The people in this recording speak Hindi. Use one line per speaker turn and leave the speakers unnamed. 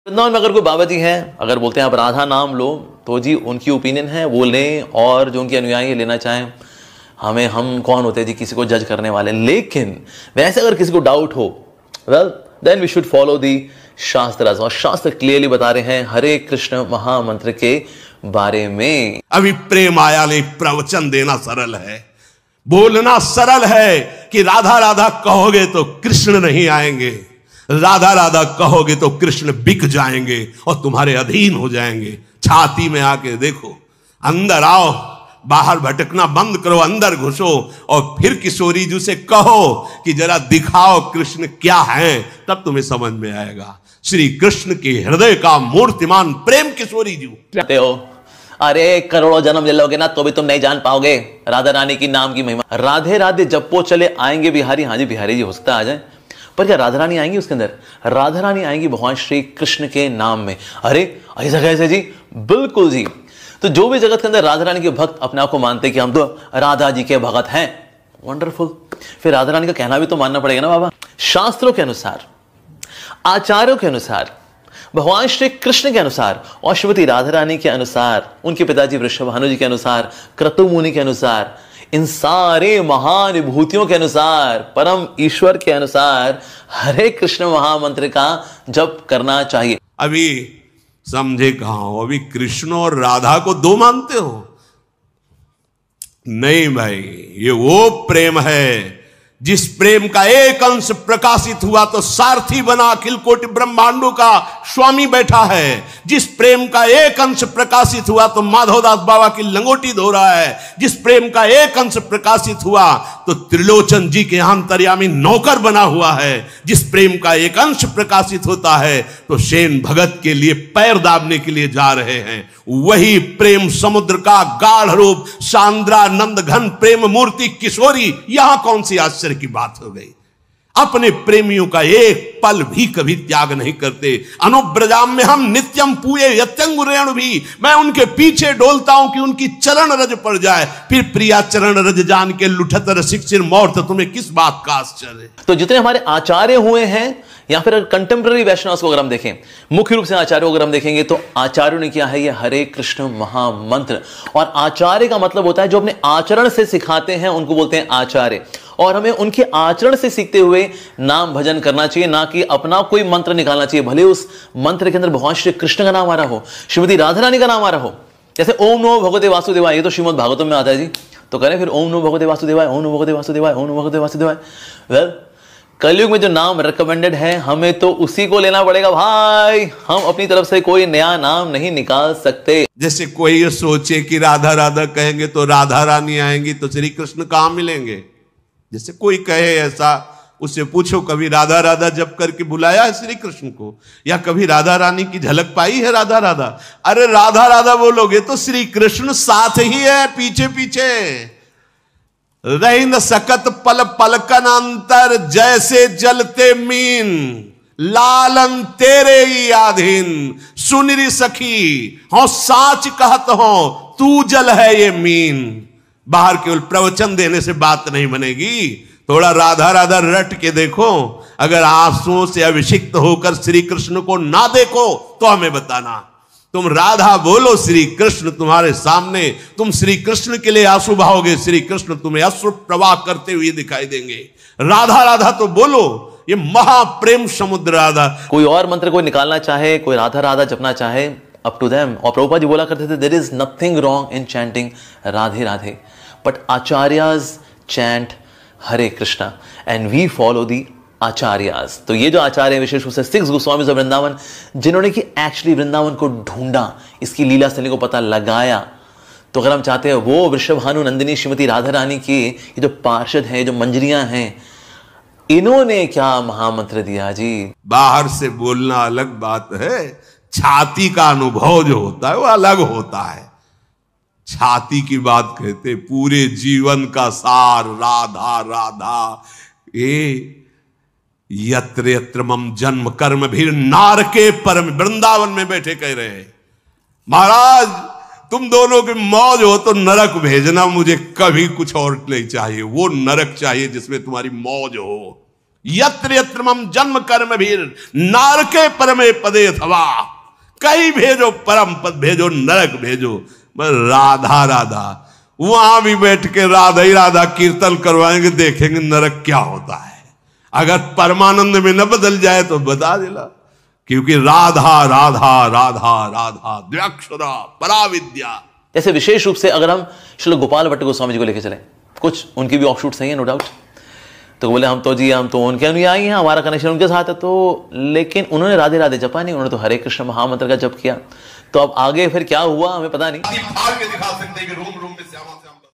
वृंदावन में अगर कोई बाबा जी हैं, अगर बोलते हैं आप राधा नाम लो, तो जी उनकी ओपिनियन है, वो लें, और जो उनके अनुयायी लेना चाहें। हम कौन होते हैं जी किसी को जज करने वाले। लेकिन वैसे अगर किसी को डाउट हो, well then we should follow the shastra, और शास्त्र क्लियरली बता रहे हैं हरे कृष्ण महामंत्र के बारे में।
अभी प्रेम आया नहीं, प्रवचन देना सरल है, बोलना सरल है कि राधा राधा कहोगे तो कृष्ण नहीं आएंगे, राधा राधा कहोगे तो कृष्ण बिक जाएंगे और तुम्हारे अधीन हो जाएंगे। छाती में आके देखो, अंदर आओ, बाहर भटकना बंद करो, अंदर घुसो और फिर किशोरी जी से कहो कि जरा दिखाओ कृष्ण क्या है, तब तुम्हें समझ में आएगा। श्री कृष्ण के हृदय का मूर्तिमान प्रेम किशोरी जी
कहते हो, अरे करोड़ों जन्म ले लोगे ना तो भी तुम नहीं जान पाओगे राधा रानी की नाम की महिमा। राधे राधे जपो चले आएंगे बिहारी, हाँ जी बिहारी जी हो सकता है आ जाए, पर क्या राधा रानी आएंगी उसके अंदर? राधा रानी आएंगी भगवान श्री कृष्ण के नाम में। अरे ऐसा कैसे जी? बिल्कुल जी। तो जो भी जगत के अंदर राधा रानी के भक्त अपने आप को मानते हैं कि हम तो राधा जी के भगत हैं, वंडरफुल, फिर राधा रानी का कहना भी तो मानना पड़ेगा ना बाबा। शास्त्रों के अनुसार, आचार्यों के अनुसार, भगवान श्री कृष्ण के अनुसार और श्रीमती राधा रानी के अनुसार, उनके पिताजी वृषभानु जी के अनुसार, क्रतु मुनि के अनुसार, इन सारे महान विभूतियों के अनुसार, परम ईश्वर के अनुसार हरे कृष्ण महामंत्र का जप करना चाहिए।
अभी समझे कहां हो? अभी कृष्ण और राधा को दो मानते हो? नहीं भाई, ये वो प्रेम है जिस प्रेम का एक अंश प्रकाशित हुआ तो सारथी बना अखिल कोटि ब्रह्मांडों का स्वामी बैठा है। जिस प्रेम का एक अंश प्रकाशित हुआ तो माधवदास बाबा की लंगोटी धो रहा है। जिस प्रेम का एक अंश प्रकाशित हुआ तो त्रिलोचन जी के अंतर्यामी नौकर बना हुआ है। जिस प्रेम का एक अंश प्रकाशित होता है तो सेन भगत के लिए पैर दाबने के लिए जा रहे हैं। वही प्रेम समुद्र का गाढ़ रूप सांद्रानंद घन प्रेम मूर्ति किशोरी, यहां कौन सी आश्चर्य की बात हो गई? अपने प्रेमियों का एक पल भी कभी त्याग नहीं करते। अनुब्रजाम में हम नित्यम पूये यत्यंगुरेण भी, मैं उनके पीछे डोलता हूं कि उनकी चरण रज पड़ जाए। फिर प्रिया चरण रज जान के लुठत रसिक सिर मोर, तो तुम्हें किस बात का आश्चर्य?
तो जितने हमारे आचार्य हुए हैं या फिर कंटेम्प्रेरी वैष्णव को अगर हम देखें, मुख्य रूप से आचार्यों को अगर हम देखेंगे तो आचार्यों ने किया है ये हरे कृष्ण महामंत्र। और आचार्य का मतलब होता है जो अपने आचरण से सिखाते हैं उनको बोलते हैं आचार्य। और हमें उनके आचरण से सीखते हुए नाम भजन करना चाहिए, ना कि अपना कोई मंत्र निकालना चाहिए। भले उस मंत्र के अंदर भगवान श्री कृष्ण का नाम आ रहा हो, श्रीमती राधा रानी का नाम आ रहा हो। जैसे ओम नमो भगवते वासुदेवाय, ये तो श्रीमद् भागवतम में आता है जी, तो करें फिर ओम नमो भगवते वासुदेवाय, ओम नमो भगवते वासुदेवाय, ओम नमो भगवते वासुदेवाय। वेल, कलयुग में जो नाम रिकमेंडेड है हमें तो उसी को लेना पड़ेगा भाई। हम अपनी तरफ से कोई नया नाम नहीं निकाल सकते।
जैसे कोई ये सोचे कि राधा राधा कहेंगे तो राधा रानी आएंगी तो श्री कृष्ण कहां मिलेंगे। जैसे कोई कहे ऐसा, उससे पूछो कभी राधा राधा जप करके बुलाया है श्री कृष्ण को, या कभी राधा रानी की झलक पाई है राधा राधा? अरे राधा राधा बोलोगे तो श्री कृष्ण साथ ही है, पीछे पीछे रही न सकत पल पलकन अंतर, जैसे जलते मीन लालन तेरे ही आधीन। सुनरी सखी हो साच कहत हो, तू जल है ये मीन। बाहर केवल प्रवचन देने से बात नहीं बनेगी, थोड़ा राधा राधा रट के देखो। अगर आंसुओं से अभिषिक्त होकर श्री कृष्ण को ना देखो तो हमें बताना। तुम राधा बोलो, श्री कृष्ण तुम्हारे सामने, तुम श्री कृष्ण के लिए आंसू बहाओगे, श्री कृष्ण तुम्हें अश्रु प्रवाह करते हुए दिखाई देंगे। राधा राधा तो बोलो, ये महाप्रेम समुद्र राधा।
कोई और मंत्र कोई निकालना चाहे, कोई राधा राधा जपना चाहे, अप टू देम। और प्रभुपाद जी बोला करते थे, there is nothing wrong in chanting Radhe Radhe, but acharyas chant Hare Krishna and we follow the acharyas. तो ये जो आचार्य विशेष रूप से 6 गोस्वामीज ऑफ वृंदावन, जिन्होंने कि एक्चुअली वृंदावन को ढूंढा, इसकी लीला स्थली को पता लगाया। तो अगर हम चाहते हैं वो वृषभानु नंदिनी श्रीमती राधा रानी की ये जो पार्षद हैं, जो मंजरियां हैं, इन्होंने क्या महामंत्र दिया जी।
बाहर से बोलना अलग बात है, छाती का अनुभव जो होता है वो अलग होता है। छाती की बात कहते, पूरे जीवन का सार राधा राधा। ये यत्र यत्र मम जन्म कर्म भी नारके परम, वृंदावन में बैठे कह रहे हैं, महाराज तुम दोनों की मौज हो तो नरक भेजना, मुझे कभी कुछ और नहीं चाहिए। वो नरक चाहिए जिसमें तुम्हारी मौज हो। यत्र यत्र मम जन्म कर्म भीर नारके परमे पदे अथवा, कहीं भेजो परम पद भेजो, नरक भेजो, बस राधा राधा। वहां भी बैठ के राधा ही राधा कीर्तन करवाएंगे, देखेंगे नरक क्या होता है। अगर परमानंद में न बदल जाए तो बता देना, क्योंकि राधा राधा राधा राधा द्व्यक्षरा पराविद्या।
जैसे विशेष रूप से अगर हम श्री गोपाल भट्ट गोस्वामी जी को लेकर चले, कुछ उनकी भी ऑफशूट सही है नो डाउट, तो बोले हम तो उनके अनुयायी हैं, हमारा कनेक्शन उनके साथ है, तो लेकिन उन्होंने राधे राधे जपा नहीं, उन्होंने तो हरे कृष्ण महामंत्र का जप किया। तो अब आगे फिर क्या हुआ हमें पता नहीं।
दिखा सकते हैं कि रूम में श्यामा